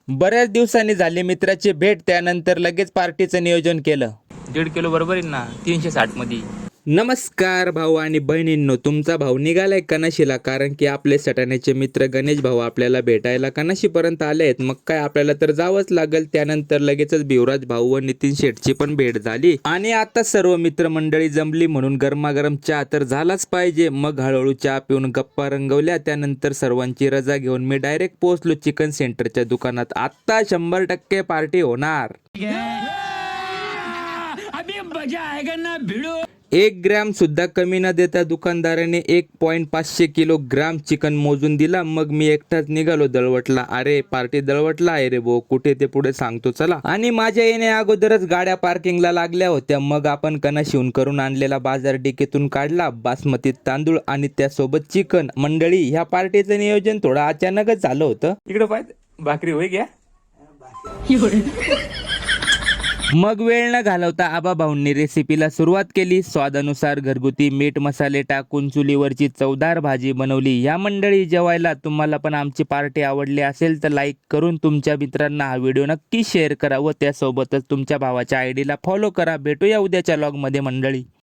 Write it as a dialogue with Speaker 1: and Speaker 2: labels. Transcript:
Speaker 1: बऱ्याच दिवसांनी झाली मित्राची भेट, त्यानंतर लगेच पार्टीचं नियोजन केलं.
Speaker 2: 1.5 किलो बरोबर आहे ना 360 मध्ये.
Speaker 1: नमस्कार भाऊ आणि बहिणींनो, तुमचा भाऊ निघालाय कनाशीला, कारण की आपले सटाण्याचे मित्र गणेश भाऊ आपल्याला भेटायला कनाशीपर्यंत आले आहेत. मग काय आपल्याला तर जावंच लागेल. त्यानंतर लगेचच भिवराज भाऊ व नितीन शेठची पण भेट झाली आणि आता सर्व मित्रमंडळी जमली म्हणून गरमागरम चहा तर झालाच पाहिजे. मग हळूहळू चहा पिऊन गप्पा रंगवल्या. त्यानंतर सर्वांची रजा घेऊन मी डायरेक्ट पोहोचलो चिकन सेंटरच्या दुकानात. आता 100% पार्टी होणार. 1 ग्रॅम सुद्धा कमी न देता दुकानदाराने 1.5 किलोग्राम चिकन मोजून दिला. मग मी एकटाच निघालो दळवटला. अरे पार्टी दळवटला आहे रे भो, कुठे ते पुढे सांगतो चला. आणि माझ्या येण्या अगोदरच गाड्या पार्किंगला लागल्या होत्या. मग आपण कनाशिवून करून आणलेला बाजार डिकेतून काढला, बासमती तांदूळ आणि त्यासोबत चिकन. मंडळी, ह्या पार्टीचं नियोजन थोडं अचानकच झालं होतं.
Speaker 2: इकडे पाहिजे भाकरी होय घ्या.
Speaker 1: मग वेळ न घालवता आबा भाऊंनी रेसिपीला सुरुवात केली. स्वादानुसार घरगुती मीठ मसाले टाकून चुलीवरची चवदार भाजी बनवली. या मंडळी जेवायला. तुम्हाला पण आमची पार्टी आवडली असेल तर लाईक करून तुमच्या मित्रांना हा व्हिडिओ नक्की शेअर करा व त्यासोबतच तुमच्या भावाच्या आयडीला फॉलो करा. भेटूया उद्याच्या व्लॉगमध्ये मंडळी.